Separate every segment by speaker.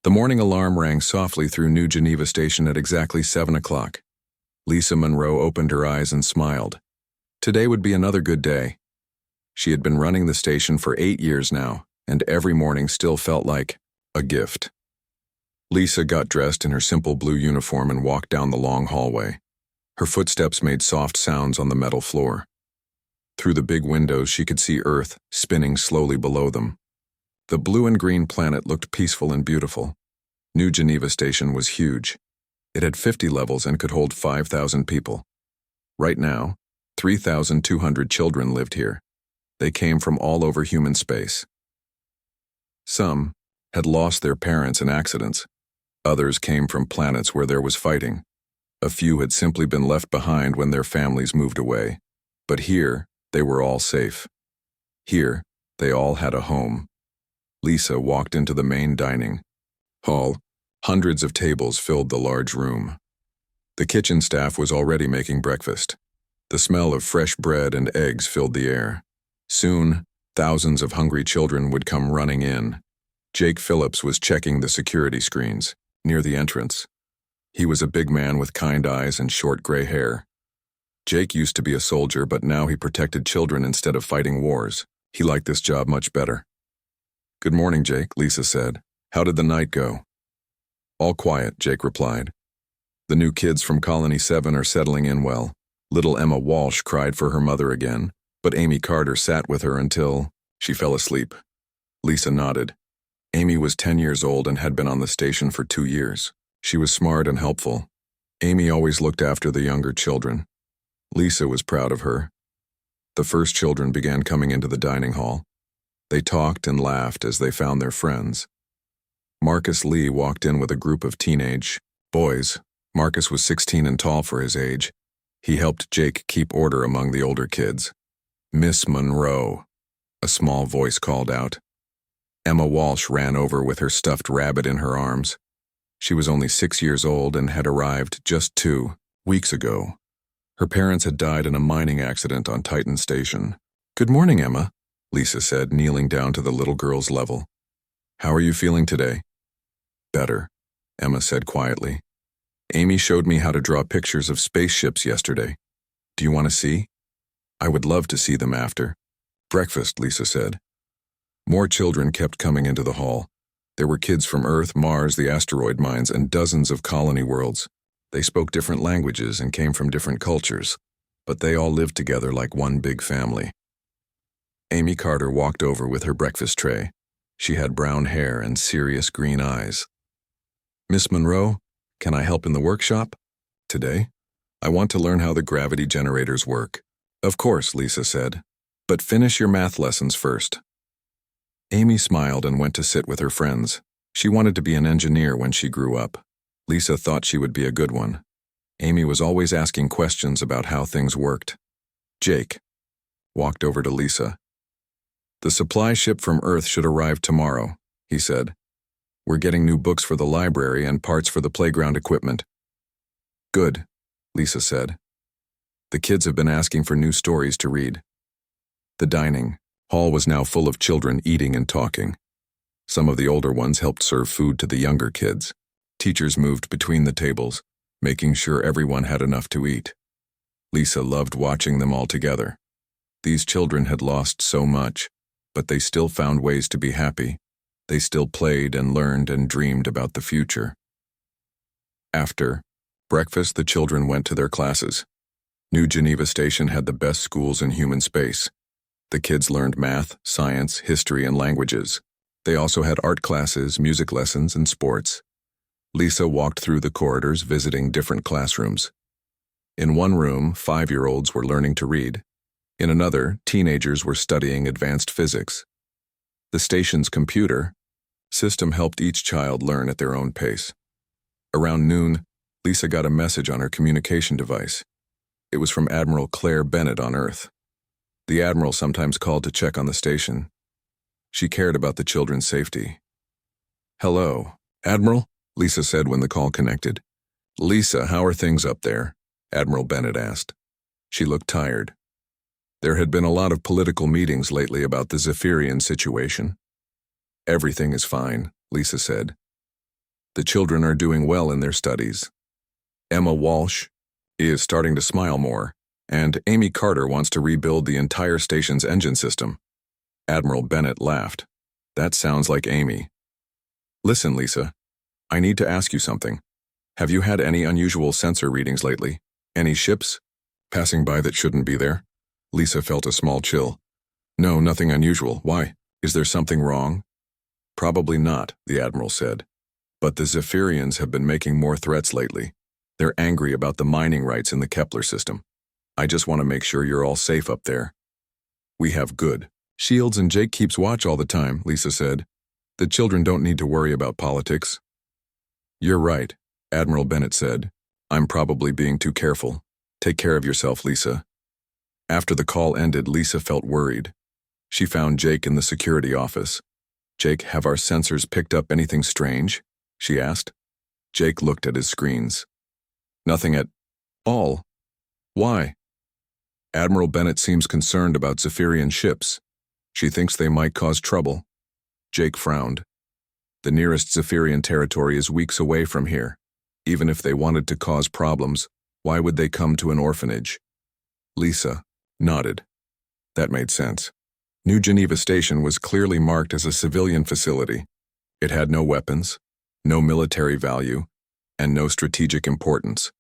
Speaker 1: The morning alarm rang softly through New Geneva Station at exactly 7 o'clock. Lisa Monroe opened her eyes and smiled. Today would be another good day. She had been running the station for 8 years now, and every morning still felt like a gift. Lisa got dressed in her simple blue uniform and walked down the long hallway. Her footsteps made soft sounds on the metal floor. Through the big windows she could see Earth spinning slowly below them. The blue and green planet looked peaceful and beautiful. New Geneva Station was huge. It had 50 levels and could hold 5,000 people. Right now, 3,200 children lived here. They came from all over human space. Some had lost their parents in accidents. Others came from planets where there was fighting. A few had simply been left behind when their families moved away. But here, they were all safe. Here, they all had a home. Lisa walked into the main dining hall. Hundreds of tables filled the large room. The kitchen staff was already making breakfast. The smell of fresh bread and eggs filled the air. Soon, thousands of hungry children would come running in. Jake Phillips was checking the security screens near the entrance. He was a big man with kind eyes and short gray hair. Jake used to be a soldier, but now he protected children instead of fighting wars. He liked this job much better. "Good morning, Jake," Lisa said. "How did the night go?" "All quiet," Jake replied. "The new kids from Colony 7 are settling in well." Little Emma Walsh cried for her mother again, but Amy Carter sat with her until she fell asleep. Lisa nodded. Amy was 10 years old and had been on the station for 2 years. She was smart and helpful. Amy always looked after the younger children. Lisa was proud of her. The first children began coming into the dining hall. They talked and laughed as they found their friends. Marcus Lee walked in with a group of teenage boys. Marcus was 16 and tall for his age. He helped Jake keep order among the older kids. "Miss Monroe," a small voice called out. Emma Walsh ran over with her stuffed rabbit in her arms. She was only 6 years old and had arrived just 2 weeks ago. Her parents had died in a mining accident on Titan Station. "Good morning, Emma," Lisa said, kneeling down to the little girl's level. "How are you feeling today?" "Better," Emma said quietly. "Amy showed me how to draw pictures of spaceships yesterday. Do you want to see?" "I would love to see them after breakfast," Lisa said. More children kept coming into the hall. There were kids from Earth, Mars, the asteroid mines, and dozens of colony worlds. They spoke different languages and came from different cultures, but they all lived together like one big family. Amy Carter walked over with her breakfast tray. She had brown hair and serious green eyes. "Miss Monroe, can I help in the workshop today? I want to learn how the gravity generators work." "Of course," Lisa said, "but finish your math lessons first." Amy smiled and went to sit with her friends. She wanted to be an engineer when she grew up. Lisa thought she would be a good one. Amy was always asking questions about how things worked. Jake walked over to Lisa. "The supply ship from Earth should arrive tomorrow," he said. "We're getting new books for the library and parts for the playground equipment." "Good," Lisa said. "The kids have been asking for new stories to read." The dining hall was now full of children eating and talking. Some of the older ones helped serve food to the younger kids. Teachers moved between the tables, making sure everyone had enough to eat. Lisa loved watching them all together. These children had lost so much, but they still found ways to be happy. They still played and learned and dreamed about the future. After breakfast, the children went to their classes. New Geneva Station had the best schools in human space. The kids learned math, science, history, and languages. They also had art classes, music lessons, and sports. Lisa walked through the corridors, visiting different classrooms. In one room, 5-year-olds were learning to read. In another, teenagers were studying advanced physics. The station's computer system helped each child learn at their own pace. Around noon, Lisa got a message on her communication device. It was from Admiral Claire Bennett on Earth. The Admiral sometimes called to check on the station. She cared about the children's safety. "Hello, Admiral?" Lisa said when the call connected. "Lisa, how are things up there?" Admiral Bennett asked. She looked tired. There had been a lot of political meetings lately about the Zephyrian situation. "Everything is fine," Lisa said. The children are doing well in their studies. Emma Walsh is starting to smile more, and Amy Carter wants to rebuild the entire station's engine system. Admiral Bennett laughed. That sounds like Amy. Listen, Lisa, I need to ask you something. Have you had any unusual sensor readings lately? Any ships passing by that shouldn't be there? Lisa felt a small chill. No, nothing unusual. Why? Is there something wrong? Probably not, the Admiral said. But the Zephyrians have been making more threats lately. They're angry about the mining rights in the Kepler system. I just want to make sure you're all safe up there. We have good shields and Jake keeps watch all the time, Lisa said. The children don't need to worry about politics. You're right, Admiral Bennett said. I'm probably being too careful. Take care of yourself, Lisa. After the call ended, Lisa felt worried. She found Jake in the security office. Jake, have our sensors picked up anything strange? She asked. Jake looked at his screens. Nothing at all. Why? Admiral Bennett seems concerned about Zephyrian ships. She thinks they might cause trouble. Jake frowned. The nearest Zephyrian territory is weeks away from here. Even if they wanted to cause problems, why would they come to an orphanage? Lisa nodded. That made sense. New Geneva Station was clearly marked as a civilian facility. It had no weapons, no military value, and no strategic importance.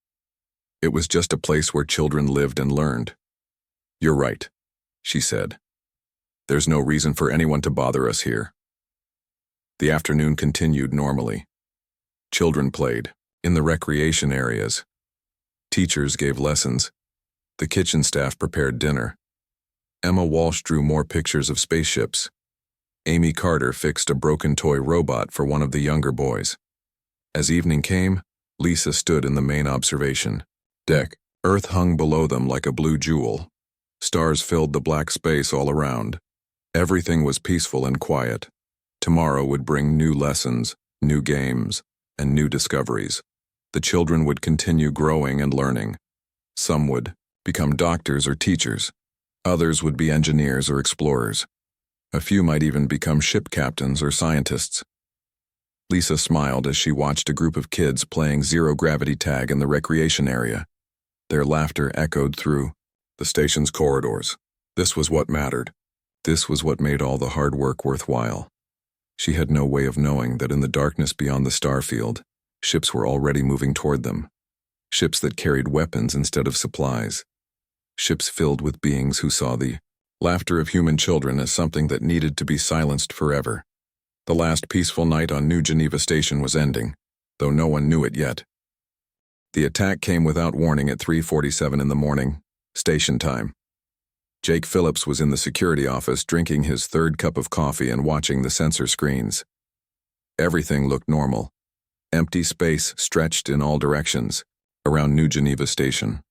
Speaker 1: It was just a place where children lived and learned. You're right, she said. There's no reason for anyone to bother us here. The afternoon continued normally. Children played in the recreation areas. Teachers gave lessons. The kitchen staff prepared dinner. Emma Walsh drew more pictures of spaceships. Amy Carter fixed a broken toy robot for one of the younger boys. As evening came, Lisa stood in the main observation deck. Earth hung below them like a blue jewel. Stars filled the black space all around. Everything was peaceful and quiet. Tomorrow would bring new lessons, new games, and new discoveries. The children would continue growing and learning. Some would become doctors or teachers. Others would be engineers or explorers. A few might even become ship captains or scientists. Lisa smiled as she watched a group of kids playing zero-gravity tag in the recreation area. Their laughter echoed through the station's corridors. This was what mattered. This was what made all the hard work worthwhile. She had no way of knowing that in the darkness beyond the starfield, ships were already moving toward them. Ships that carried weapons instead of supplies. Ships filled with beings who saw the laughter of human children as something that needed to be silenced forever. The last peaceful night on New Geneva Station was ending, though no one knew it yet. The attack came without warning at 3:47 in the morning, station time. Jake Phillips was in the security office drinking his third cup of coffee and watching the sensor screens. Everything looked normal. Empty space stretched in all directions around New Geneva Station.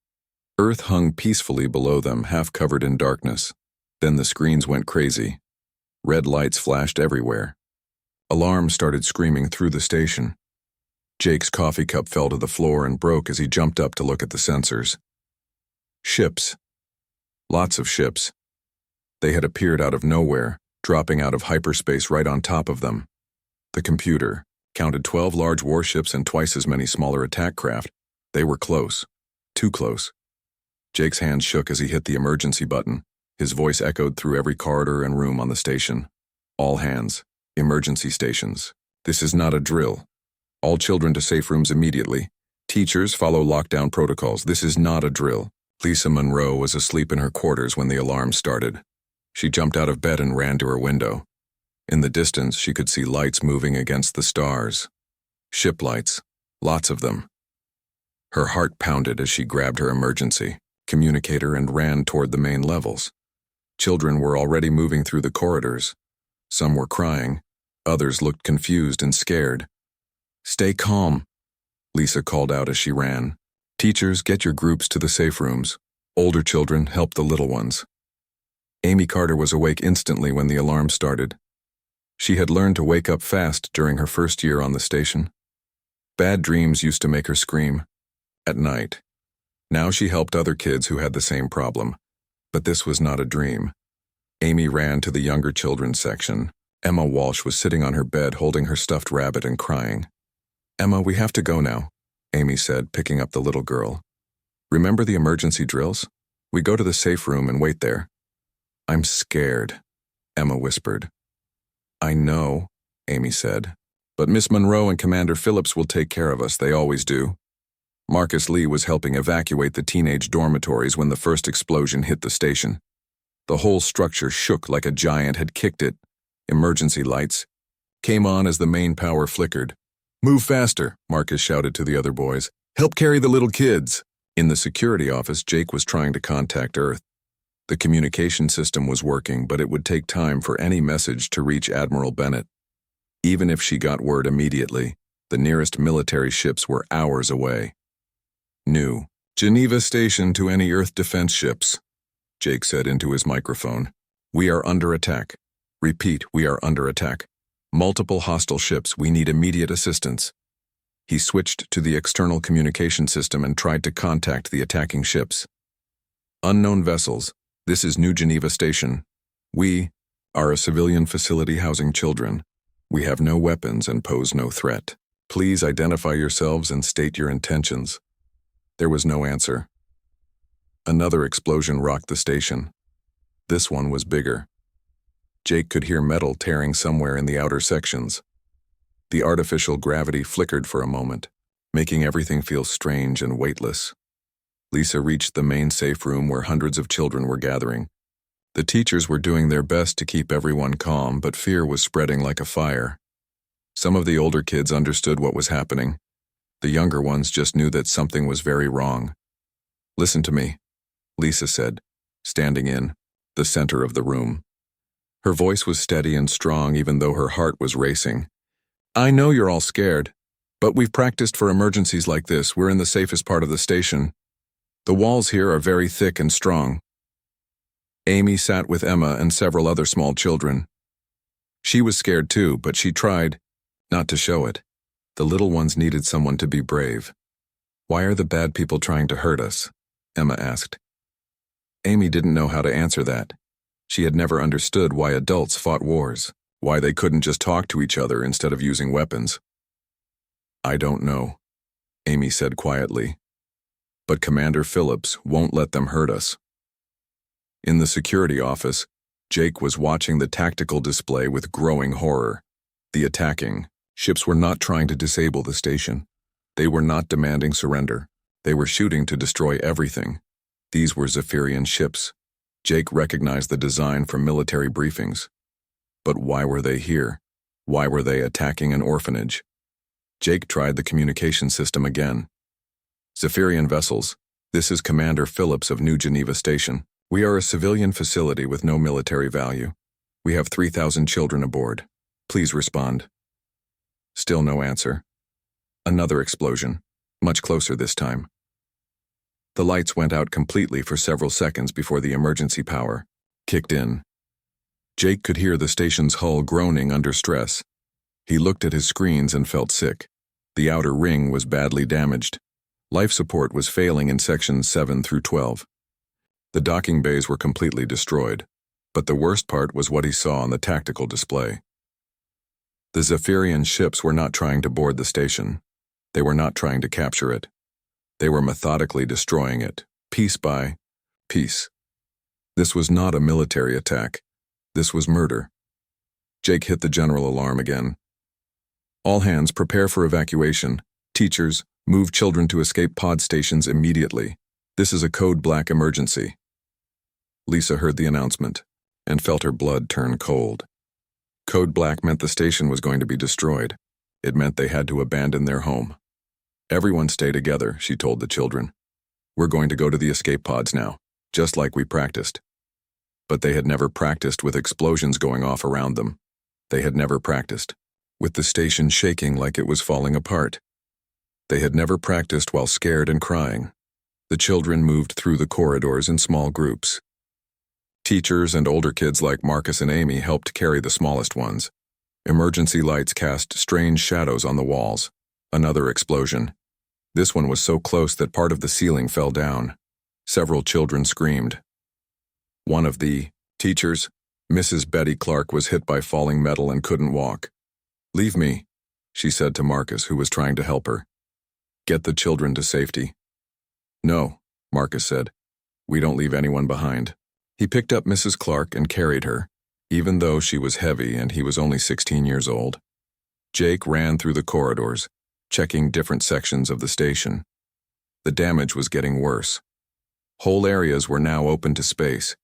Speaker 1: Earth hung peacefully below them, half covered in darkness. Then the screens went crazy. Red lights flashed everywhere. Alarms started screaming through the station. Jake's coffee cup fell to the floor and broke as he jumped up to look at the sensors. Ships. Lots of ships. They had appeared out of nowhere, dropping out of hyperspace right on top of them. The computer counted 12 large warships and twice as many smaller attack craft. They were close. Too close. Jake's hand shook as he hit the emergency button. His voice echoed through every corridor and room on the station. All hands. Emergency stations. This is not a drill. All children to safe rooms immediately. Teachers follow lockdown protocols. This is not a drill. Lisa Monroe was asleep in her quarters when the alarm started. She jumped out of bed and ran to her window. In the distance, she could see lights moving against the stars. Ship lights. Lots of them. Her heart pounded as she grabbed her emergency communicator and ran toward the main levels. Children were already moving through the corridors. Some were crying. Others looked confused and scared. Stay calm, Lisa called out as she ran. Teachers, get your groups to the safe rooms. Older children, help the little ones. Amy Carter was awake instantly when the alarm started. She had learned to wake up fast during her first year on the station. Bad dreams used to make her scream. At night. Now she helped other kids who had the same problem. But this was not a dream. Amy ran to the younger children's section. Emma Walsh was sitting on her bed holding her stuffed rabbit and crying. Emma, we have to go now, Amy said, picking up the little girl. Remember the emergency drills? We go to the safe room and wait there. I'm scared, Emma whispered. I know, Amy said. But Miss Monroe and Commander Phillips will take care of us, they always do. Marcus Lee was helping evacuate the teenage dormitories when the first explosion hit the station. The whole structure shook like a giant had kicked it. Emergency lights came on as the main power flickered. Move faster, Marcus shouted to the other boys. Help carry the little kids. In the security office, Jake was trying to contact Earth. The communication system was working, but it would take time for any message to reach Admiral Bennett. Even if she got word immediately, the nearest military ships were hours away. New. Geneva Station to any Earth defense ships, Jake said into his microphone. We are under attack. Repeat, we are under attack. Multiple hostile ships, we need immediate assistance. He switched to the external communication system and tried to contact the attacking ships. Unknown vessels, this is New Geneva Station. We are a civilian facility housing children. We have no weapons and pose no threat. Please identify yourselves and state your intentions. There was no answer. Another explosion rocked the station. This one was bigger. Jake could hear metal tearing somewhere in the outer sections. The artificial gravity flickered for a moment, making everything feel strange and weightless. Lisa reached the main safe room where hundreds of children were gathering. The teachers were doing their best to keep everyone calm, but fear was spreading like a fire. Some of the older kids understood what was happening. The younger ones just knew that something was very wrong. Listen to me, Lisa said, standing in the center of the room. Her voice was steady and strong even though her heart was racing. I know you're all scared, but we've practiced for emergencies like this. We're in the safest part of the station. The walls here are very thick and strong. Amy sat with Emma and several other small children. She was scared too, but she tried not to show it. The little ones needed someone to be brave. Why are the bad people trying to hurt us? Emma asked. Amy didn't know how to answer that. She had never understood why adults fought wars, why they couldn't just talk to each other instead of using weapons. I don't know, Amy said quietly. But Commander Phillips won't let them hurt us. In the security office, Jake was watching the tactical display with growing horror. The attacking ships were not trying to disable the station. They were not demanding surrender. They were shooting to destroy everything. These were Zephyrian ships. Jake recognized the design from military briefings. But why were they here? Why were they attacking an orphanage? Jake tried the communication system again. Zephyrian vessels, this is Commander Phillips of New Geneva Station. We are a civilian facility with no military value. We have 3,000 children aboard. Please respond. Still no answer. Another explosion, much closer this time. The lights went out completely for several seconds before the emergency power kicked in. Jake could hear the station's hull groaning under stress. He looked at his screens and felt sick. The outer ring was badly damaged. Life support was failing in sections 7 through 12. The docking bays were completely destroyed, but the worst part was what he saw on the tactical display. The Zephyrian ships were not trying to board the station. They were not trying to capture it. They were methodically destroying it, piece by piece. This was not a military attack. This was murder. Jake hit the general alarm again. All hands prepare for evacuation. Teachers, move children to escape pod stations immediately. This is a code black emergency. Lisa heard the announcement and felt her blood turn cold. Code black meant the station was going to be destroyed. It meant they had to abandon their home. Everyone stay together, she told the children. We're going to go to the escape pods now, just like we practiced. But they had never practiced with explosions going off around them. They had never practiced with the station shaking like it was falling apart. They had never practiced while scared and crying. The children moved through the corridors in small groups. Teachers and older kids like Marcus and Amy helped carry the smallest ones. Emergency lights cast strange shadows on the walls. Another explosion. This one was so close that part of the ceiling fell down. Several children screamed. One of the teachers, Mrs. Betty Clark, was hit by falling metal and couldn't walk. Leave me, she said to Marcus, who was trying to help her. Get the children to safety. No, Marcus said. We don't leave anyone behind. He picked up Mrs. Clark and carried her, even though she was heavy and he was only 16 years old. Jake ran through the corridors, checking different sections of the station. The damage was getting worse. Whole areas were now open to space.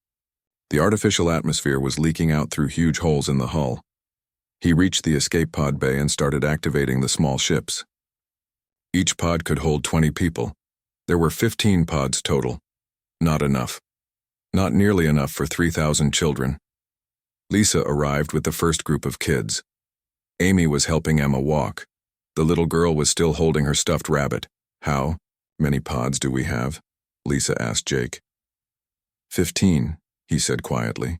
Speaker 1: The artificial atmosphere was leaking out through huge holes in the hull. He reached the escape pod bay and started activating the small ships. Each pod could hold 20 people. There were 15 pods total. Not enough. Not nearly enough for 3,000 children. Lisa arrived with the first group of kids. Amy was helping Emma walk. The little girl was still holding her stuffed rabbit. How many pods do we have? Lisa asked Jake. 15, he said quietly.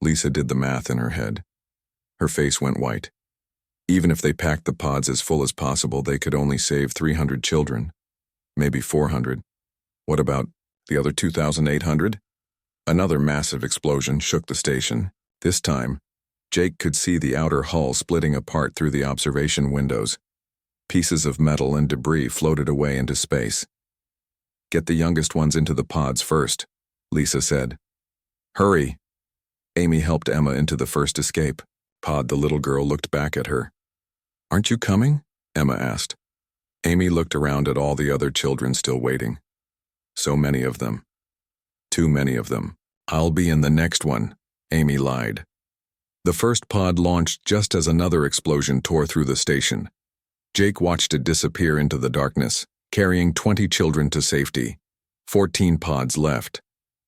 Speaker 1: Lisa did the math in her head. Her face went white. Even if they packed the pods as full as possible, they could only save 300 children. Maybe 400. What about the other 2,800? Another massive explosion shook the station. This time, Jake could see the outer hull splitting apart through the observation windows. Pieces of metal and debris floated away into space. Get the youngest ones into the pods first, Lisa said. Hurry. Amy helped Emma into the first escape pod. The little girl looked back at her. Aren't you coming? Emma asked. Amy looked around at all the other children still waiting. So many of them. Too many of them. I'll be in the next one, Amy lied. The first pod launched just as another explosion tore through the station. Jake watched it disappear into the darkness, carrying 20 children to safety. 14 pods left.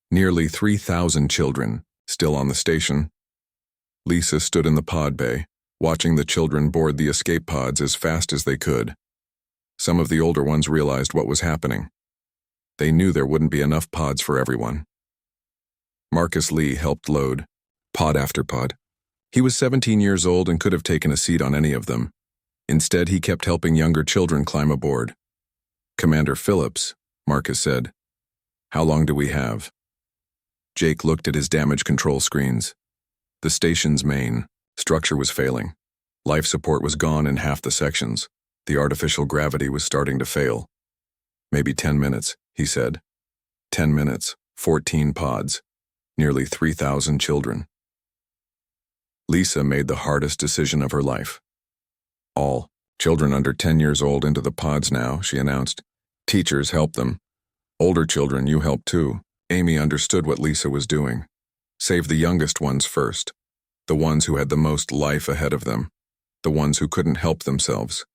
Speaker 1: Nearly 3,000 children, still on the station. Lisa stood in the pod bay, watching the children board the escape pods as fast as they could. Some of the older ones realized what was happening. They knew there wouldn't be enough pods for everyone. Marcus Lee helped load, pod after pod. He was 17 years old and could have taken a seat on any of them. Instead, he kept helping younger children climb aboard. Commander Phillips, Marcus said. How long do we have? Jake looked at his damage control screens. The station's main structure was failing. Life support was gone in half the sections. The artificial gravity was starting to fail. Maybe 10 minutes, he said. 10 minutes, 14 pods, nearly 3,000 children. Lisa made the hardest decision of her life. All children under 10 years old into the pods now, she announced. Teachers help them. Older children, you help too. Amy understood what Lisa was doing. Save the youngest ones first. The ones who had the most life ahead of them. The ones who couldn't help themselves.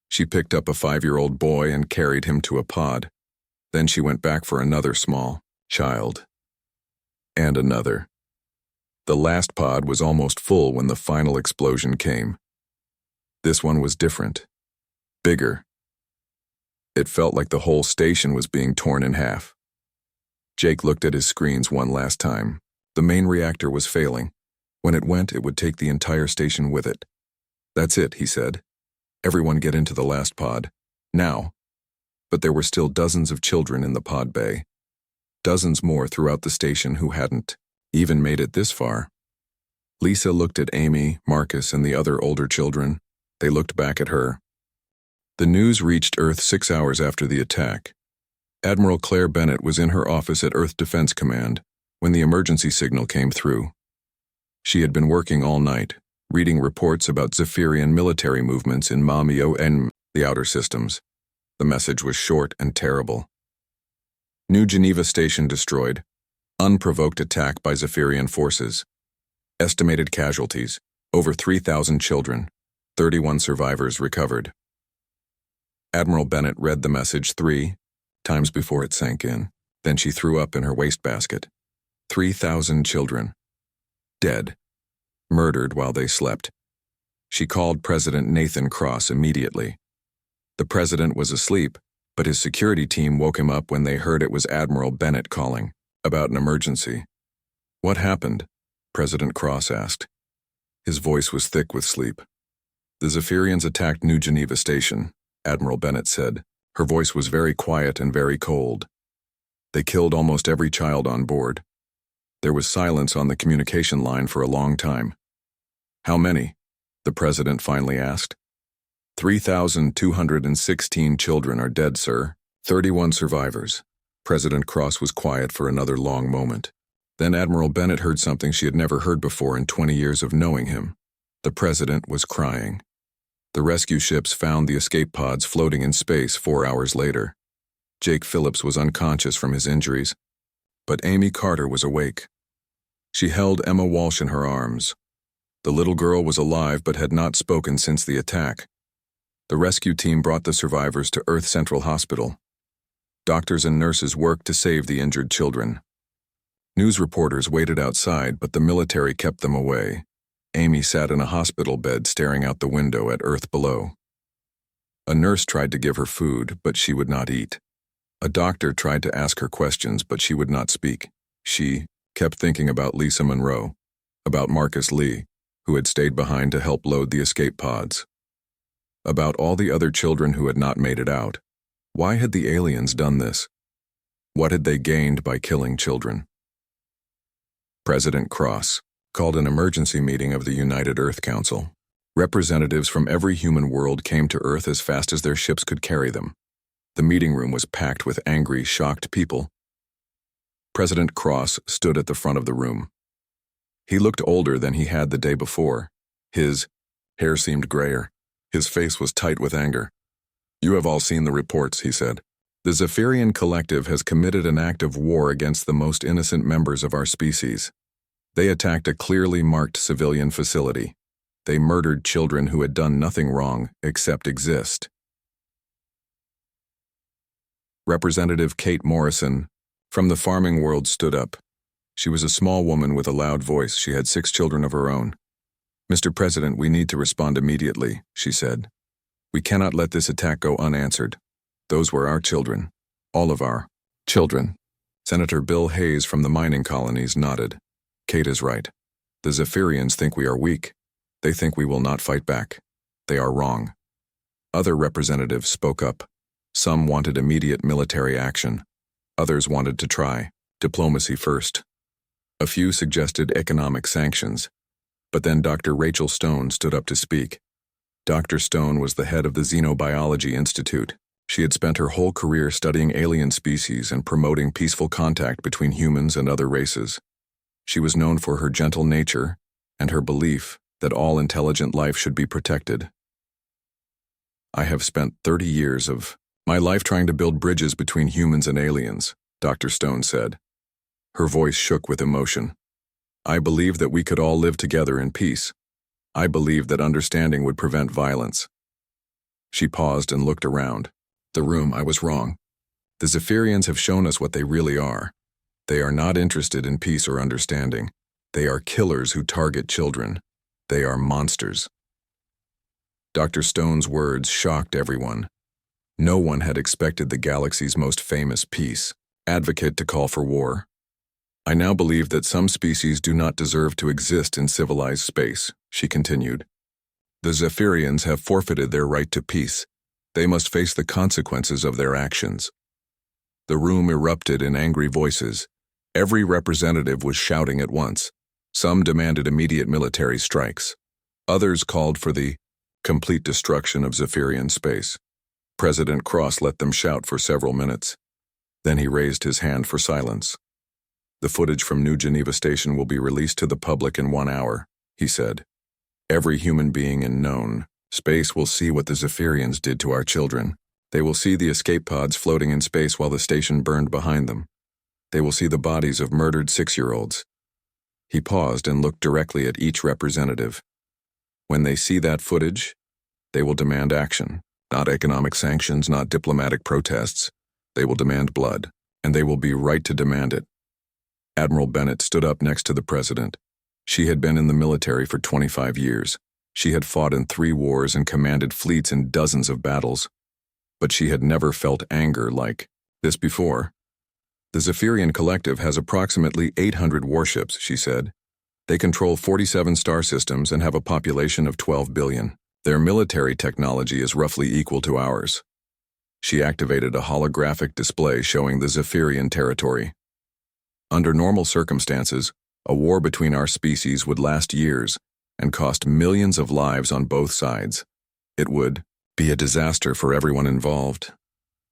Speaker 1: She picked up a 5-year-old boy and carried him to a pod. Then she went back for another small child. And another. The last pod was almost full when the final explosion came. This one was different. Bigger. It felt like the whole station was being torn in half. Jake looked at his screens one last time. The main reactor was failing. When it went, it would take the entire station with it. That's it, he said. Everyone get into the last pod. Now. But there were still dozens of children in the pod bay. Dozens more throughout the station who hadn't even made it this far. Lisa looked at Amy, Marcus, and the other older children. They looked back at her. The news reached Earth 6 hours after the attack. Admiral Claire Bennett was in her office at Earth Defense Command when the emergency signal came through. She had been working all night, reading reports about Zephyrian military movements in Mamio and the outer systems. The message was short and terrible. New Geneva station destroyed. Unprovoked attack by Zephyrian forces. Estimated casualties, over 3,000 children. 31 survivors recovered. Admiral Bennett read the message 3 times before it sank in. Then she threw up in her wastebasket. 3,000 children. Dead. Murdered while they slept. She called President Nathan Cross immediately. The president was asleep, but his security team woke him up when they heard it was Admiral Bennett calling about an emergency. What happened? President Cross asked. His voice was thick with sleep. The Zephyrians attacked New Geneva Station, Admiral Bennett said. Her voice was very quiet and very cold. They killed almost every child on board. There was silence on the communication line for a long time. How many? The president finally asked. 3,216 children are dead, sir. 31 survivors. President Cross was quiet for another long moment. Then Admiral Bennett heard something she had never heard before in 20 years of knowing him. The president was crying. The rescue ships found the escape pods floating in space 4 hours later. Jake Phillips was unconscious from his injuries, but Amy Carter was awake. She held Emma Walsh in her arms. The little girl was alive but had not spoken since the attack. The rescue team brought the survivors to Earth Central Hospital. Doctors and nurses worked to save the injured children. News reporters waited outside, but the military kept them away. Amy sat in a hospital bed staring out the window at Earth below. A nurse tried to give her food, but she would not eat. A doctor tried to ask her questions, but she would not speak. She kept thinking about Lisa Monroe, about Marcus Lee, who had stayed behind to help load the escape pods, about all the other children who had not made it out. Why had the aliens done this? What had they gained by killing children? President Cross called an emergency meeting of the United Earth Council. Representatives from every human world came to Earth as fast as their ships could carry them. The meeting room was packed with angry, shocked people. President Cross stood at the front of the room. He looked older than he had the day before. His hair seemed grayer. His face was tight with anger. "You have all seen the reports," he said. "The Zephyrian Collective has committed an act of war against the most innocent members of our species. They attacked a clearly marked civilian facility. They murdered children who had done nothing wrong except exist." Representative Kate Morrison from the farming world stood up. She was a small woman with a loud voice. She had 6 children of her own. "Mr. President, we need to respond immediately," she said. "We cannot let this attack go unanswered. Those were our children. All of our children." Senator Bill Hayes from the mining colonies nodded. "Kate is right. The Zephyrians think we are weak. They think we will not fight back. They are wrong." Other representatives spoke up. Some wanted immediate military action. Others wanted to try diplomacy first. A few suggested economic sanctions. But then Dr. Rachel Stone stood up to speak. Dr. Stone was the head of the Xenobiology Institute. She had spent her whole career studying alien species and promoting peaceful contact between humans and other races. She was known for her gentle nature and her belief that all intelligent life should be protected. "I have spent 30 years of my life trying to build bridges between humans and aliens," Dr. Stone said. Her voice shook with emotion. "I believe that we could all live together in peace. I believe that understanding would prevent violence." She paused and looked around. "The room, I was wrong. The Zephyrians have shown us what they really are. They are not interested in peace or understanding. They are killers who target children. They are monsters." Dr. Stone's words shocked everyone. No one had expected the galaxy's most famous peace advocate to call for war. "I now believe that some species do not deserve to exist in civilized space," she continued. "The Zephyrians have forfeited their right to peace. They must face the consequences of their actions." The room erupted in angry voices. Every representative was shouting at once. Some demanded immediate military strikes. Others called for the complete destruction of Zephyrian space. President Cross let them shout for several minutes. Then he raised his hand for silence. "The footage from New Geneva Station will be released to the public in 1 hour," he said. "Every human being in known space will see what the Zephyrians did to our children. They will see the escape pods floating in space while the station burned behind them. They will see the bodies of murdered 6-year-olds. He paused and looked directly at each representative. "When they see that footage, they will demand action. Not economic sanctions, not diplomatic protests. They will demand blood, and they will be right to demand it." Admiral Bennett stood up next to the president. She had been in the military for 25 years. She had fought in 3 wars and commanded fleets in dozens of battles. But she had never felt anger like this before. "The Zephyrian Collective has approximately 800 warships," she said. "They control 47 star systems and have a population of 12 billion. Their military technology is roughly equal to ours." She activated a holographic display showing the Zephyrian territory. "Under normal circumstances, a war between our species would last years and cost millions of lives on both sides. It would be a disaster for everyone involved.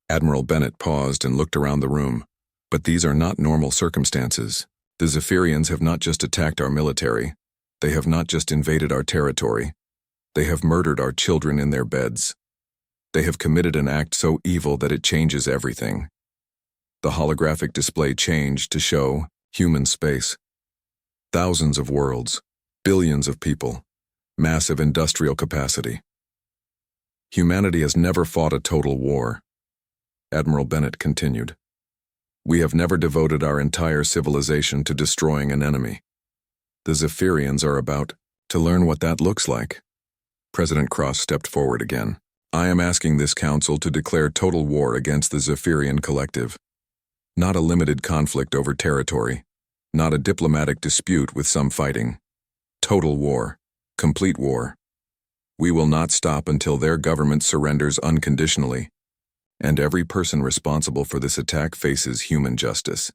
Speaker 1: Admiral Bennett paused and looked around the room. But these are not normal circumstances. The Zephyrians have not just attacked our military. They have not just invaded our territory. They have murdered our children in their beds. They have committed an act so evil that it changes everything. The holographic display changed to show human space. Thousands of worlds, billions of people, massive industrial capacity. Humanity has never fought a total war. Admiral Bennett continued. We have never devoted our entire civilization to destroying an enemy. The Zephyrians are about to learn what that looks like. President Cross stepped forward again. I am asking this council to declare total war against the Zephyrian collective. Not a limited conflict over territory. Not a diplomatic dispute with some fighting. Total war. Complete war. We will not stop until their government surrenders unconditionally. And every person responsible for this attack faces human justice.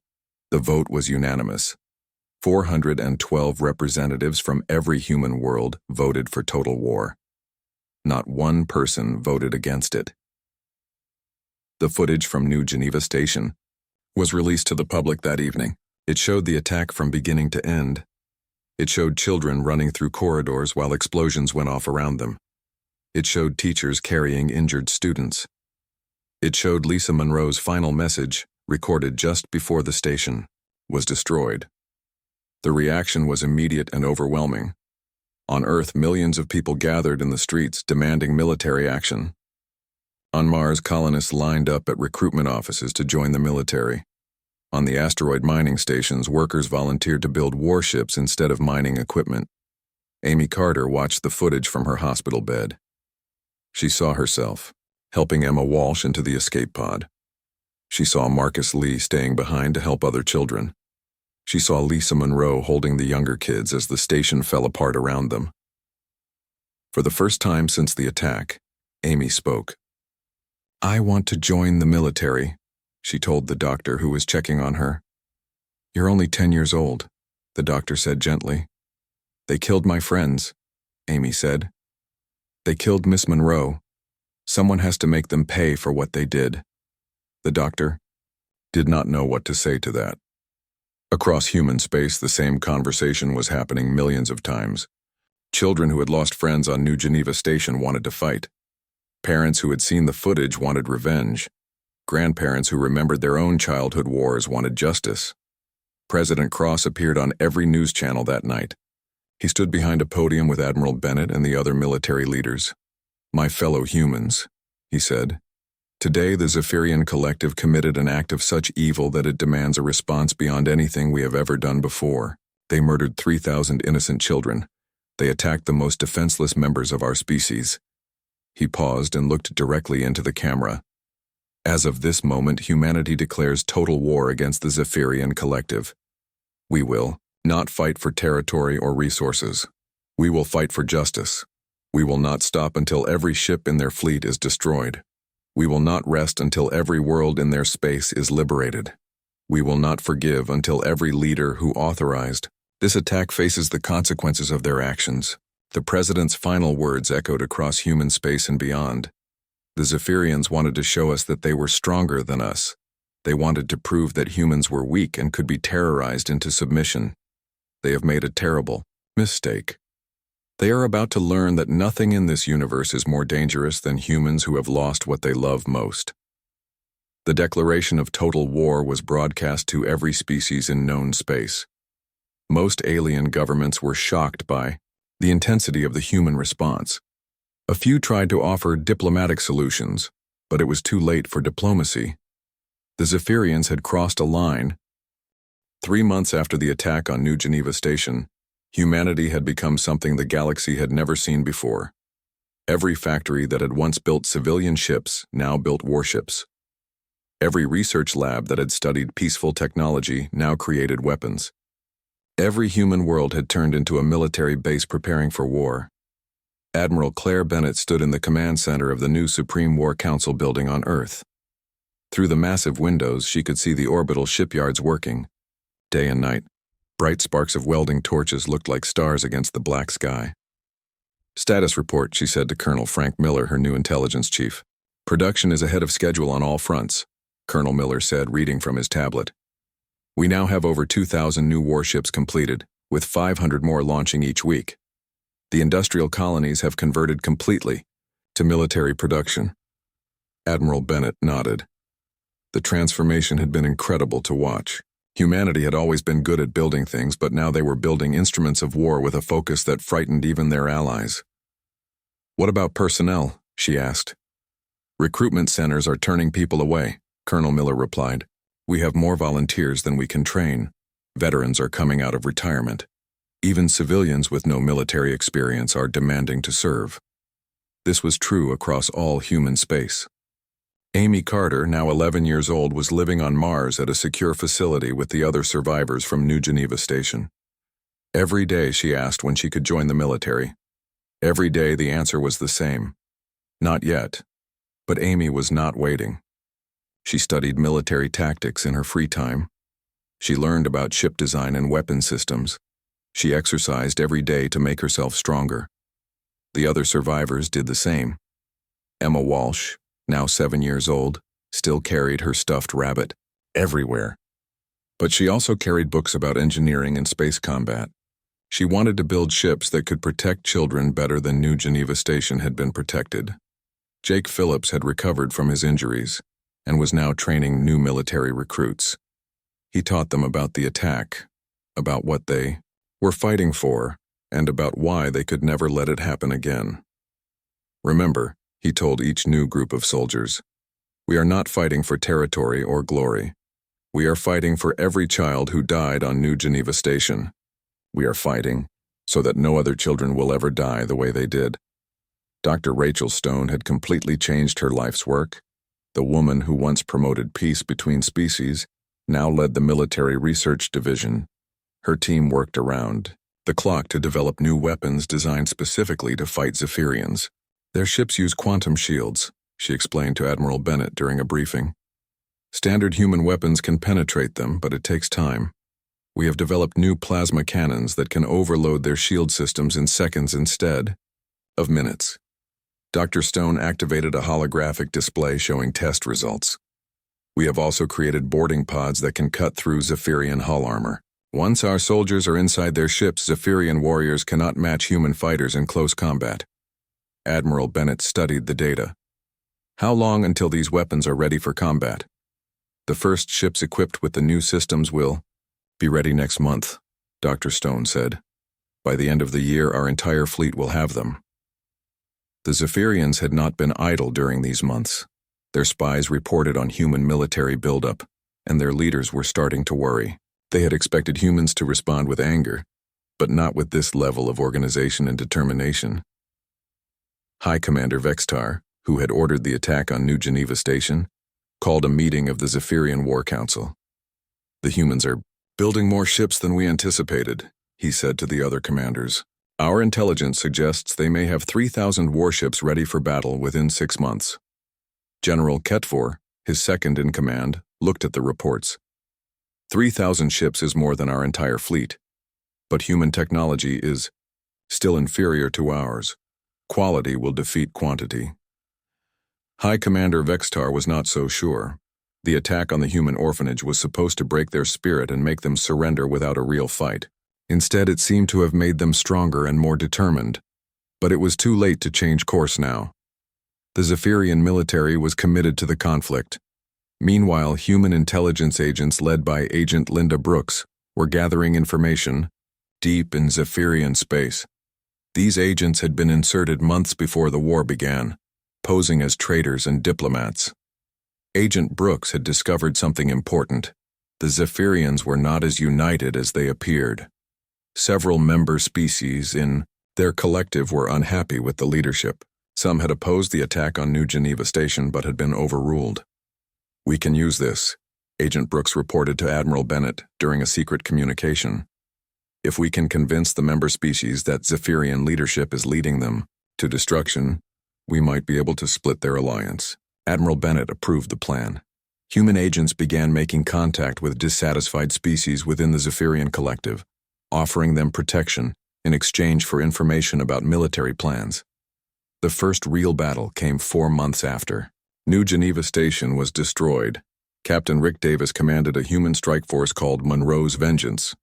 Speaker 1: The vote was unanimous. 412 representatives from every human world voted for total war. Not one person voted against it. The footage from New Geneva Station was released to the public that evening. It showed the attack from beginning to end. It showed children running through corridors while explosions went off around them. It showed teachers carrying injured students. It showed Lisa Monroe's final message, recorded just before the station was destroyed. The reaction was immediate and overwhelming. On Earth, millions of people gathered in the streets demanding military action. On Mars, colonists lined up at recruitment offices to join the military. On the asteroid mining stations, workers volunteered to build warships instead of mining equipment. Amy Carter watched the footage from her hospital bed. She saw herself helping Emma Walsh into the escape pod. She saw Marcus Lee staying behind to help other children. She saw Lisa Monroe holding the younger kids as the station fell apart around them. For the first time since the attack, Amy spoke. I want to join the military, she told the doctor who was checking on her. You're only 10 years old, the doctor said gently. They killed my friends, Amy said. They killed Miss Monroe. Someone has to make them pay for what they did. The doctor did not know what to say to that. Across human space, the same conversation was happening millions of times. Children who had lost friends on New Geneva Station wanted to fight. Parents who had seen the footage wanted revenge. Grandparents who remembered their own childhood wars wanted justice. President Cross appeared on every news channel that night. He stood behind a podium with Admiral Bennett and the other military leaders. My fellow humans, he said. Today, the Zephyrian collective committed an act of such evil that it demands a response beyond anything we have ever done before. They murdered 3,000 innocent children. They attacked the most defenseless members of our species. He paused and looked directly into the camera. As of this moment, humanity declares total war against the Zephyrian collective. We will not fight for territory or resources. We will fight for justice. We will not stop until every ship in their fleet is destroyed. We will not rest until every world in their space is liberated. We will not forgive until every leader who authorized this attack faces the consequences of their actions. The president's final words echoed across human space and beyond. The Zephyrians wanted to show us that they were stronger than us. They wanted to prove that humans were weak and could be terrorized into submission. They have made a terrible mistake. They are about to learn that nothing in this universe is more dangerous than humans who have lost what they love most. The declaration of total war was broadcast to every species in known space. Most alien governments were shocked by the intensity of the human response. A few tried to offer diplomatic solutions, but it was too late for diplomacy. The Zephyrians had crossed a line. 3 months after the attack on New Geneva Station, humanity had become something the galaxy had never seen before. Every factory that had once built civilian ships now built warships. Every research lab that had studied peaceful technology now created weapons. Every human world had turned into a military base preparing for war. Admiral Claire Bennett stood in the command center of the new Supreme War Council building on Earth. Through the massive windows, she could see the orbital shipyards working. Day and night, bright sparks of welding torches looked like stars against the black sky. Status report, she said to Colonel Frank Miller, her new intelligence chief. Production is ahead of schedule on all fronts, Colonel Miller said, reading from his tablet. We now have over 2,000 new warships completed, with 500 more launching each week. The industrial colonies have converted completely to military production. Admiral Bennett nodded. The transformation had been incredible to watch. Humanity had always been good at building things, but now they were building instruments of war with a focus that frightened even their allies. What about personnel? She asked. Recruitment centers are turning people away, Colonel Miller replied. We have more volunteers than we can train. Veterans are coming out of retirement. Even civilians with no military experience are demanding to serve. This was true across all human space. Amy Carter, now 11 years old, was living on Mars at a secure facility with the other survivors from New Geneva Station. Every day she asked when she could join the military. Every day the answer was the same. Not yet. But Amy was not waiting. She studied military tactics in her free time. She learned about ship design and weapon systems. She exercised every day to make herself stronger. The other survivors did the same. Emma Walsh, now 7 years old, still carried her stuffed rabbit everywhere. But she also carried books about engineering and space combat. She wanted to build ships that could protect children better than New Geneva Station had been protected. Jake Phillips had recovered from his injuries and was now training new military recruits. He taught them about the attack, about what they were fighting for, and about why they could never let it happen again. Remember, he told each new group of soldiers, we are not fighting for territory or glory. We are fighting for every child who died on New Geneva Station. We are fighting so that no other children will ever die the way they did. Dr. Rachel Stone had completely changed her life's work. The woman who once promoted peace between species now led the military research division. Her team worked around the clock to develop new weapons designed specifically to fight Zephyrians. Their ships use quantum shields, she explained to Admiral Bennett during a briefing. Standard human weapons can penetrate them, but it takes time. We have developed new plasma cannons that can overload their shield systems in seconds instead of minutes. Dr. Stone activated a holographic display showing test results. We have also created boarding pods that can cut through Zephyrian hull armor. Once our soldiers are inside their ships, Zephyrian warriors cannot match human fighters in close combat. Admiral Bennett studied the data. How long until these weapons are ready for combat? The first ships equipped with the new systems will be ready next month, Dr. Stone said. By the end of the year, our entire fleet will have them. The Zephyrians had not been idle during these months. Their spies reported on human military buildup, and their leaders were starting to worry. They had expected humans to respond with anger, but not with this level of organization and determination. High Commander Vextar, who had ordered the attack on New Geneva Station, called a meeting of the Zephyrian War Council. The humans are building more ships than we anticipated, he said to the other commanders. Our intelligence suggests they may have 3,000 warships ready for battle within 6 months. General Ketfor, his second in command, looked at the reports. 3,000 ships is more than our entire fleet, but human technology is still inferior to ours. Quality will defeat quantity. High Commander Vextar was not so sure. The attack on the human orphanage was supposed to break their spirit and make them surrender without a real fight. Instead, it seemed to have made them stronger and more determined. But it was too late to change course now. The Zephyrian military was committed to the conflict. Meanwhile, human intelligence agents led by Agent Linda Brooks were gathering information deep in Zephyrian space. These agents had been inserted months before the war began, posing as traitors and diplomats. Agent Brooks had discovered something important. The Zephyrians were not as united as they appeared. Several member species in their collective were unhappy with the leadership. Some had opposed the attack on New Geneva Station but had been overruled. We can use this, Agent Brooks reported to Admiral Bennett during a secret communication. If we can convince the member species that Zephyrian leadership is leading them to destruction, we might be able to split their alliance. Admiral Bennett approved the plan. Human agents began making contact with dissatisfied species within the Zephyrian collective, offering them protection in exchange for information about military plans. The first real battle came 4 months after. New Geneva Station was destroyed. Captain Rick Davis commanded a human strike force called Monroe's Vengeance.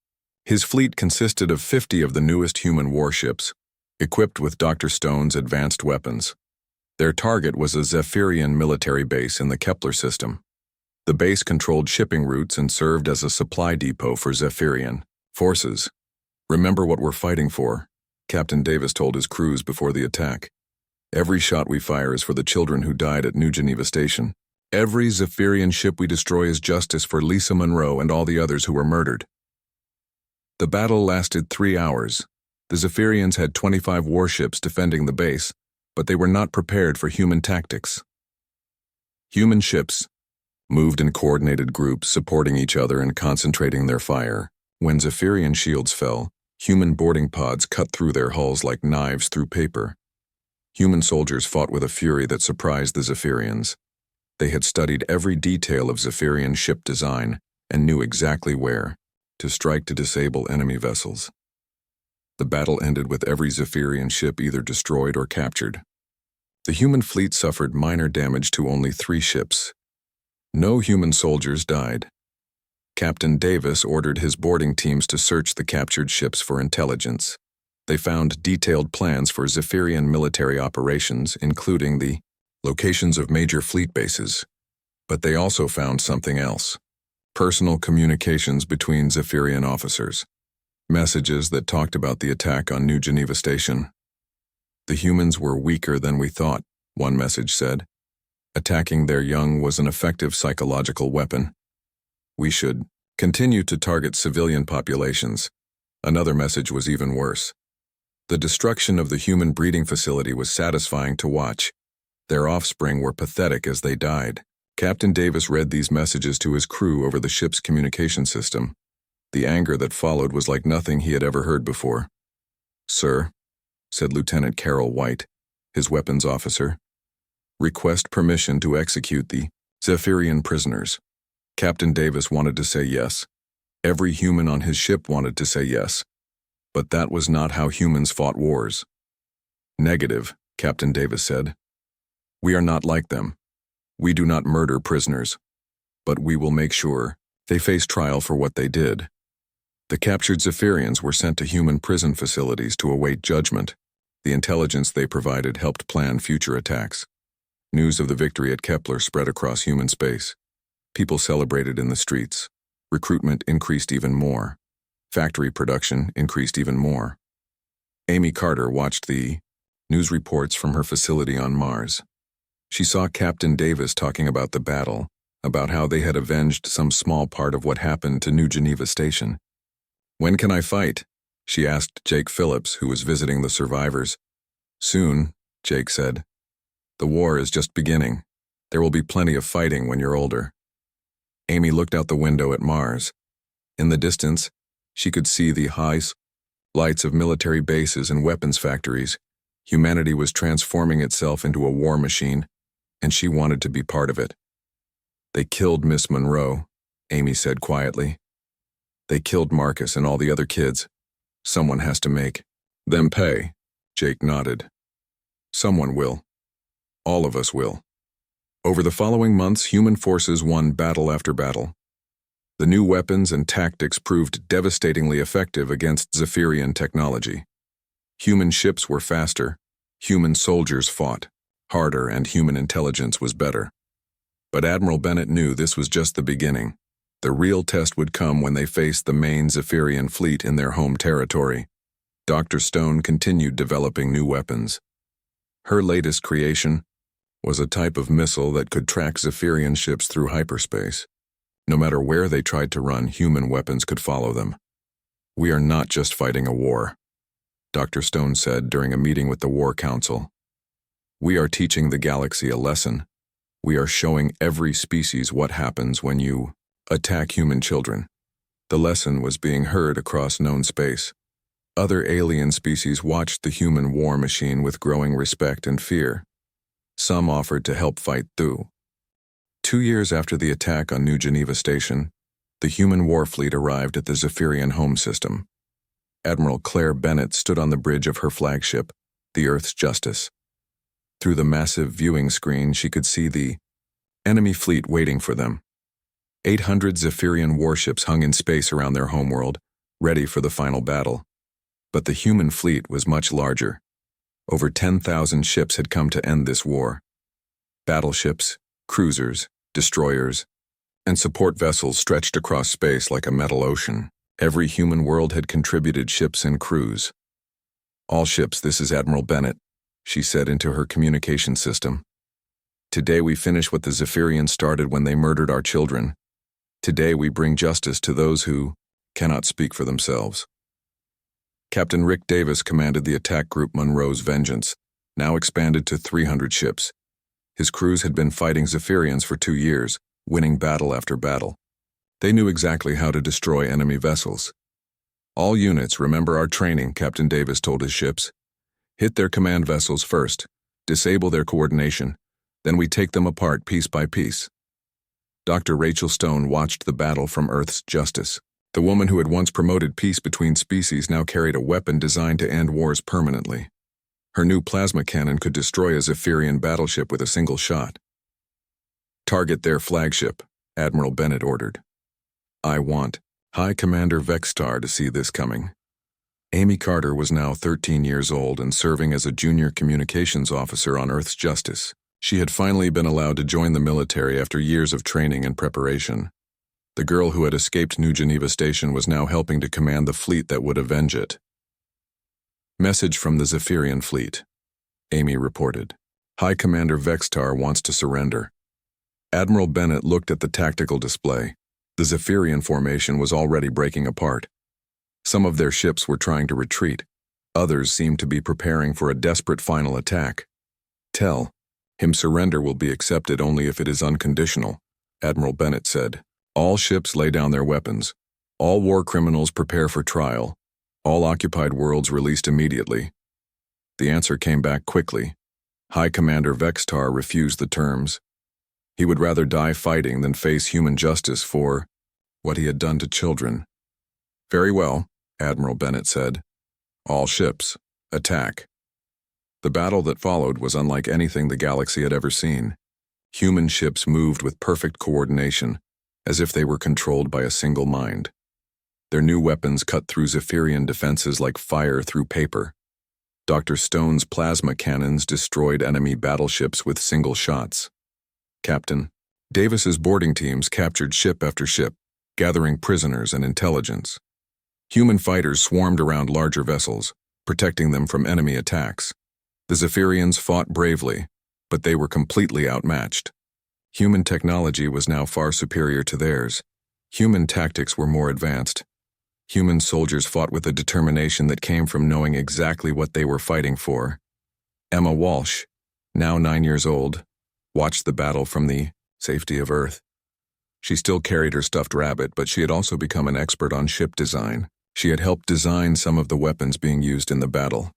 Speaker 1: His fleet consisted of 50 of the newest human warships, equipped with Dr. Stone's advanced weapons. Their target was a Zephyrian military base in the Kepler system. The base controlled shipping routes and served as a supply depot for Zephyrian forces. "Remember what we're fighting for," Captain Davis told his crews before the attack. "Every shot we fire is for the children who died at New Geneva Station. Every Zephyrian ship we destroy is justice for Lisa Monroe and all the others who were murdered." The battle lasted 3 hours. The Zephyrians had 25 warships defending the base, but they were not prepared for human tactics. Human ships moved in coordinated groups, supporting each other and concentrating their fire. When Zephyrian shields fell, human boarding pods cut through their hulls like knives through paper. Human soldiers fought with a fury that surprised the Zephyrians. They had studied every detail of Zephyrian ship design and knew exactly where to strike to disable enemy vessels. The battle ended with every Zephyrian ship either destroyed or captured. The human fleet suffered minor damage to only 3 ships. No human soldiers died. Captain Davis ordered his boarding teams to search the captured ships for intelligence. They found detailed plans for Zephyrian military operations, including the locations of major fleet bases. But they also found something else: personal communications between Zephyrian officers. Messages that talked about the attack on New Geneva Station. "The humans were weaker than we thought," one message said. "Attacking their young was an effective psychological weapon. We should continue to target civilian populations." Another message was even worse. "The destruction of the human breeding facility was satisfying to watch. Their offspring were pathetic as they died." Captain Davis read these messages to his crew over the ship's communication system. The anger that followed was like nothing he had ever heard before. "Sir," said Lieutenant Carroll White, his weapons officer, "request permission to execute the Zephyrian prisoners." Captain Davis wanted to say yes. Every human on his ship wanted to say yes. But that was not how humans fought wars. "Negative," Captain Davis said. "We are not like them. We do not murder prisoners. But we will make sure they face trial for what they did." The captured Zephyrians were sent to human prison facilities to await judgment. The intelligence they provided helped plan future attacks. News of the victory at Kepler spread across human space. People celebrated in the streets. Recruitment increased even more. Factory production increased even more. Amy Carter watched the news reports from her facility on Mars. She saw Captain Davis talking about the battle, about how they had avenged some small part of what happened to New Geneva Station. "When can I fight?" she asked Jake Phillips, who was visiting the survivors. "Soon," Jake said. "The war is just beginning. There will be plenty of fighting when you're older." Amy looked out the window at Mars. In the distance, she could see the high lights of military bases and weapons factories. Humanity was transforming itself into a war machine, and she wanted to be part of it. "They killed Miss Monroe," Amy said quietly. "They killed Marcus and all the other kids. Someone has to make them pay." Jake nodded. "Someone will. All of us will." Over the following months, human forces won battle after battle. The new weapons and tactics proved devastatingly effective against Zephyrian technology. Human ships were faster, human soldiers fought harder, and human intelligence was better. But Admiral Bennett knew this was just the beginning. The real test would come when they faced the main Zephyrian fleet in their home territory. Dr. Stone continued developing new weapons. Her latest creation was a type of missile that could track Zephyrian ships through hyperspace. No matter where they tried to run, human weapons could follow them. "We are not just fighting a war," Dr. Stone said during a meeting with the War Council. "We are teaching the galaxy a lesson. We are showing every species what happens when you attack human children." The lesson was being heard across known space. Other alien species watched the human war machine with growing respect and fear. Some offered to help fight through. 2 years after the attack on New Geneva Station, the human war fleet arrived at the Zephyrian home system. Admiral Claire Bennett stood on the bridge of her flagship, the Earth's Justice. Through the massive viewing screen, she could see the enemy fleet waiting for them. 800 Zephyrian warships hung in space around their homeworld, ready for the final battle. But the human fleet was much larger. Over 10,000 ships had come to end this war. Battleships, cruisers, destroyers, and support vessels stretched across space like a metal ocean. Every human world had contributed ships and crews. "All ships, this is Admiral Bennett," she said into her communication system. "Today we finish what the Zephyrians started when they murdered our children. Today we bring justice to those who cannot speak for themselves." Captain Rick Davis commanded the attack group Monroe's Vengeance, now expanded to 300 ships. His crews had been fighting Zephyrians for 2 years, winning battle after battle. They knew exactly how to destroy enemy vessels. "All units, remember our training," Captain Davis told his ships. "Hit their command vessels first, disable their coordination, then we take them apart piece by piece." Dr. Rachel Stone watched the battle from Earth's Justice. The woman who had once promoted peace between species now carried a weapon designed to end wars permanently. Her new plasma cannon could destroy a Zephyrian battleship with a single shot. "Target their flagship," Admiral Bennett ordered. "I want High Commander Vextar to see this coming." Amy Carter was now 13 years old and serving as a junior communications officer on Earth's Justice. She had finally been allowed to join the military after years of training and preparation. The girl who had escaped New Geneva Station was now helping to command the fleet that would avenge it. "Message from the Zephyrian fleet," Amy reported. "High Commander Vextar wants to surrender." Admiral Bennett looked at the tactical display. The Zephyrian formation was already breaking apart. Some of their ships were trying to retreat. Others seemed to be preparing for a desperate final attack. "Tell him surrender will be accepted only if it is unconditional," Admiral Bennett said. "All ships lay down their weapons. All war criminals prepare for trial. All occupied worlds released immediately." The answer came back quickly. High Commander Vextar refused the terms. He would rather die fighting than face human justice for what he had done to children. "Very well," Admiral Bennett said. "All ships, attack." The battle that followed was unlike anything the galaxy had ever seen. Human ships moved with perfect coordination, as if they were controlled by a single mind. Their new weapons cut through Zephyrian defenses like fire through paper. Dr. Stone's plasma cannons destroyed enemy battleships with single shots. Captain Davis's boarding teams captured ship after ship, gathering prisoners and intelligence. Human fighters swarmed around larger vessels, protecting them from enemy attacks. The Zephyrians fought bravely, but they were completely outmatched. Human technology was now far superior to theirs. Human tactics were more advanced. Human soldiers fought with a determination that came from knowing exactly what they were fighting for. Emma Walsh, now 9 years old, watched the battle from the safety of Earth. She still carried her stuffed rabbit, but she had also become an expert on ship design. She had helped design some of the weapons being used in the battle.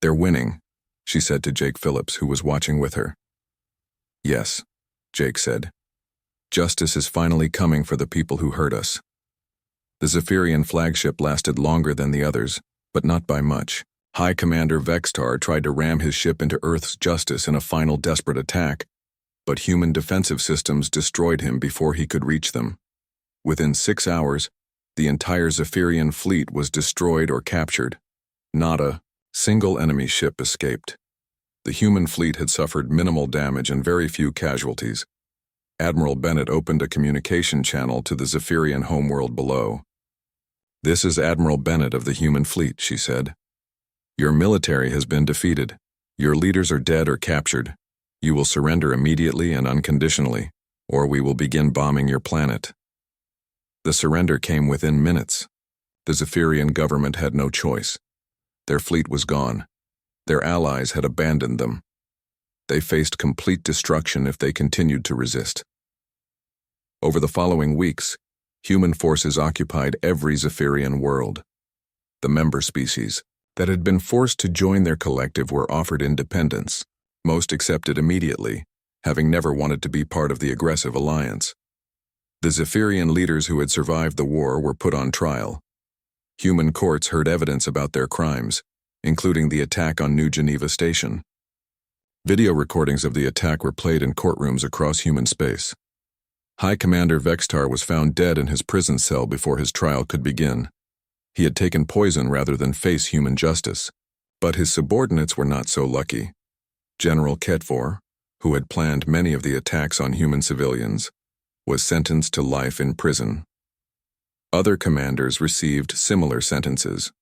Speaker 1: "They're winning," she said to Jake Phillips, who was watching with her. "Yes," Jake said. "Justice is finally coming for the people who hurt us." The Zephyrian flagship lasted longer than the others, but not by much. High Commander Vextar tried to ram his ship into Earth's Justice in a final desperate attack, but human defensive systems destroyed him before he could reach them. Within 6 hours, the entire Zephyrian fleet was destroyed or captured. Not a single enemy ship escaped. The human fleet had suffered minimal damage and very few casualties. Admiral Bennett opened a communication channel to the Zephyrian homeworld below. "This is Admiral Bennett of the human fleet," she said. "Your military has been defeated. Your leaders are dead or captured. You will surrender immediately and unconditionally, or we will begin bombing your planet." The surrender came within minutes. The Zephyrian government had no choice. Their fleet was gone. Their allies had abandoned them. They faced complete destruction if they continued to resist. Over the following weeks, human forces occupied every Zephyrian world. The member species that had been forced to join their collective were offered independence. Most accepted immediately, having never wanted to be part of the aggressive alliance. The Zephyrian leaders who had survived the war were put on trial. Human courts heard evidence about their crimes, including the attack on New Geneva Station. Video recordings of the attack were played in courtrooms across human space. High Commander Vextar was found dead in his prison cell before his trial could begin. He had taken poison rather than face human justice. But his subordinates were not so lucky. General Ketvor, who had planned many of the attacks on human civilians, was sentenced to life in prison. Other commanders received similar sentences.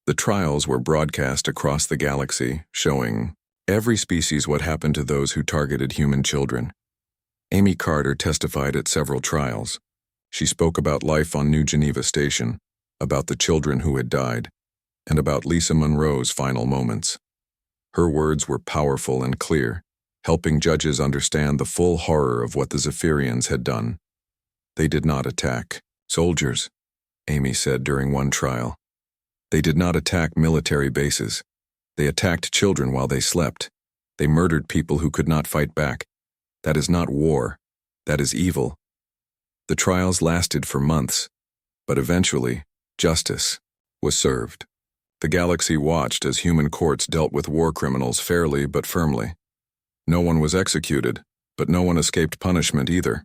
Speaker 1: The trials were broadcast across the galaxy, showing every species what happened to those who targeted human children. Amy Carter testified at several trials. She spoke about life on New Geneva Station, about the children who had died, and about Lisa Monroe's final moments. Her words were powerful and clear, helping judges understand the full horror of what the Zephyrians had done. They did not attack soldiers, Amy said during one trial. They did not attack military bases. They attacked children while they slept. They murdered people who could not fight back. That is not war. That is evil. The trials lasted for months, but eventually, justice was served. The galaxy watched as human courts dealt with war criminals fairly but firmly. No one was executed, but no one escaped punishment either.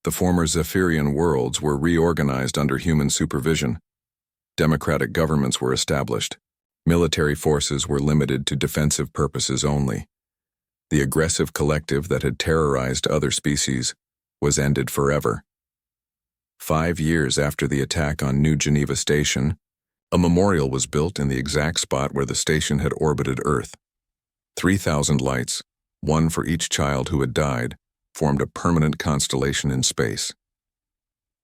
Speaker 1: The former Zephyrian worlds were reorganized under human supervision. Democratic governments were established. Military forces were limited to defensive purposes only. The aggressive collective that had terrorized other species was ended forever. 5 years after the attack on New Geneva Station, a memorial was built in the exact spot where the station had orbited Earth. 3,000 lights, one for each child who had died, formed a permanent constellation in space.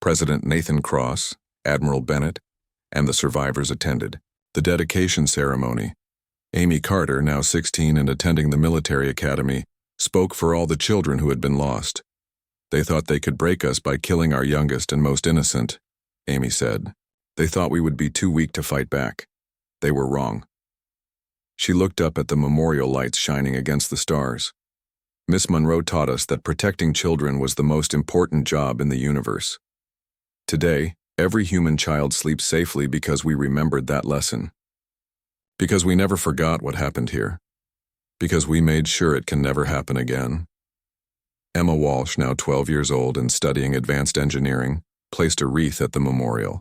Speaker 1: President Nathan Cross, Admiral Bennett, and the survivors attended the dedication ceremony. Amy Carter, now 16 and attending the military academy, spoke for all the children who had been lost. They thought they could break us by killing our youngest and most innocent, Amy said. They thought we would be too weak to fight back. They were wrong. She looked up at the memorial lights shining against the stars. Miss Monroe taught us that protecting children was the most important job in the universe. Today, every human child sleeps safely because we remembered that lesson. Because we never forgot what happened here. Because we made sure it can never happen again. Emma Walsh, now 12 years old and studying advanced engineering, placed a wreath at the memorial.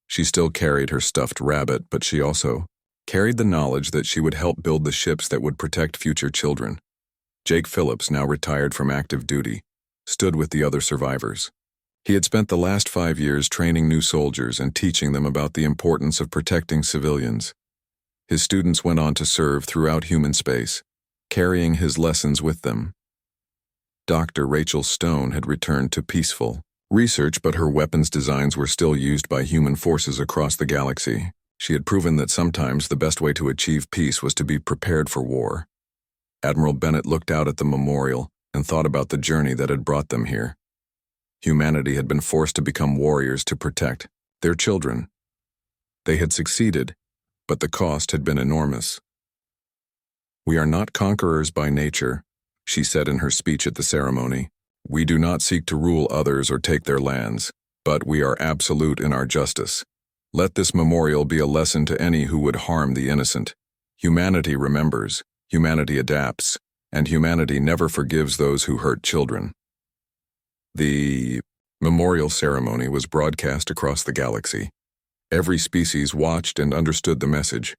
Speaker 1: She still carried her stuffed rabbit, but she also carried the knowledge that she would help build the ships that would protect future children. Jake Phillips, now retired from active duty, stood with the other survivors. He had spent the last 5 years training new soldiers and teaching them about the importance of protecting civilians. His students went on to serve throughout human space, carrying his lessons with them. Dr. Rachel Stone had returned to peaceful research, but her weapons designs were still used by human forces across the galaxy. She had proven that sometimes the best way to achieve peace was to be prepared for war. Admiral Bennett looked out at the memorial and thought about the journey that had brought them here. Humanity had been forced to become warriors to protect their children. They had succeeded, but the cost had been enormous. "We are not conquerors by nature," she said in her speech at the ceremony. "We do not seek to rule others or take their lands, but we are absolute in our justice. Let this memorial be a lesson to any who would harm the innocent. Humanity remembers, humanity adapts, and humanity never forgives those who hurt children." The memorial ceremony was broadcast across the galaxy. Every species watched and understood the message.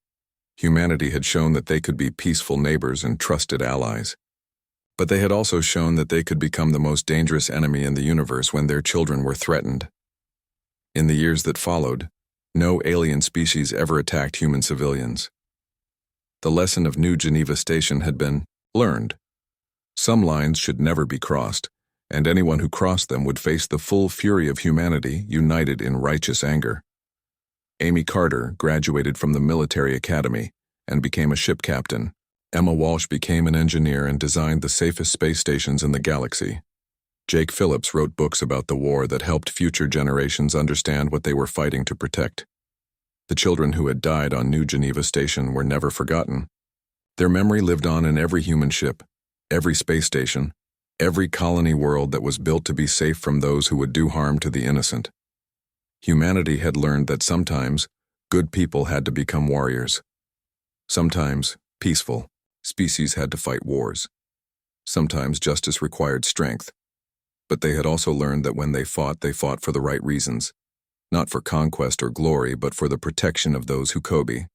Speaker 1: Humanity had shown that they could be peaceful neighbors and trusted allies. But they had also shown that they could become the most dangerous enemy in the universe when their children were threatened. In the years that followed, no alien species ever attacked human civilians. The lesson of New Geneva Station had been learned. Some lines should never be crossed, and anyone who crossed them would face the full fury of humanity united in righteous anger. Amy Carter graduated from the military academy and became a ship captain. Emma Walsh became an engineer and designed the safest space stations in the galaxy. Jake Phillips wrote books about the war that helped future generations understand what they were fighting to protect. The children who had died on New Geneva Station were never forgotten. Their memory lived on in every human ship, every space station, every colony world that was built to be safe from those who would do harm to the innocent. Humanity had learned that sometimes Good people had to become warriors. Sometimes, peaceful, species had to fight wars. Sometimes justice required strength. But they had also learned that when they fought for the right reasons. Not for conquest or glory, but for the protection of those who Kobe.